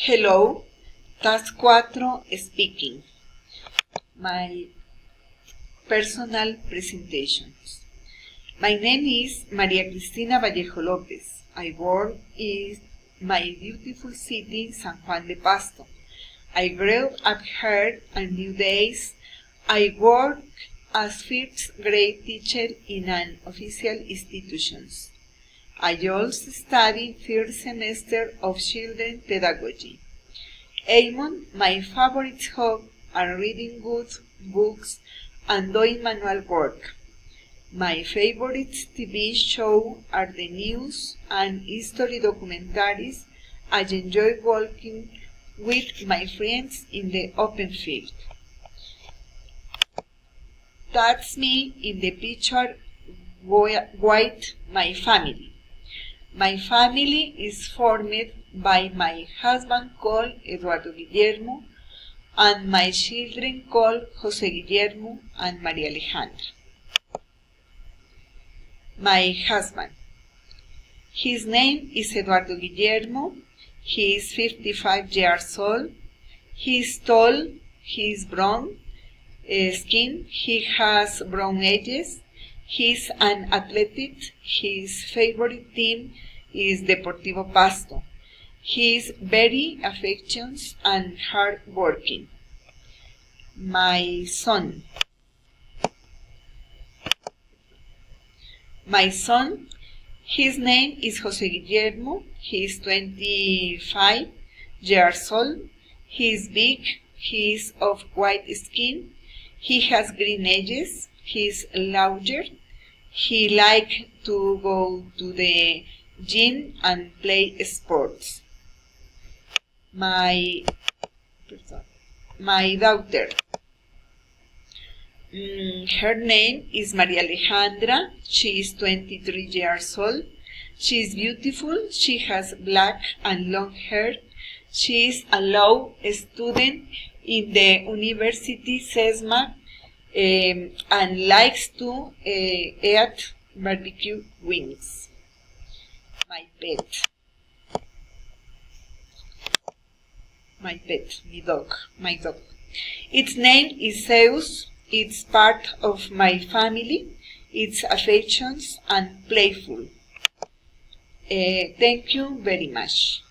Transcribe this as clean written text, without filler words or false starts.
Hello, Task 4 speaking. My personal presentations. My name is María Cristina Vallejo López. I work in my beautiful city, San Juan de Pasto. I grew up here and nowadays I work as first grade teacher in an official institution. I also study first semester of children pedagogy. Among my favorite hobbies are reading good books and doing manual work. My favorite TV shows are the news and history documentaries. I enjoy walking with my friends in the open field. That's me in the picture with my family. My family is formed by my husband called Eduardo Guillermo and my children called José Guillermo and María Alejandra. My husband. His name is Eduardo Guillermo. He is 55 years old. He is tall. He is brown skin. He has brown eyes. He is an athlete. His favorite team is Deportivo Pasto. He is very affectionate and hardworking. My son. His name is José Guillermo. He is 25 years old. He is big. He is of white skin. He has green eyes. He is larger. He likes to go to the gym and play sports. My daughter. Her name is María Alejandra. She is 23 years old. She is beautiful. She has black and long hair. She is a law student in the University SESMA and likes to eat barbecue wings. My pet, my dog. Its name is Zeus. It's part of my family. It's affectionate and playful. Thank you very much.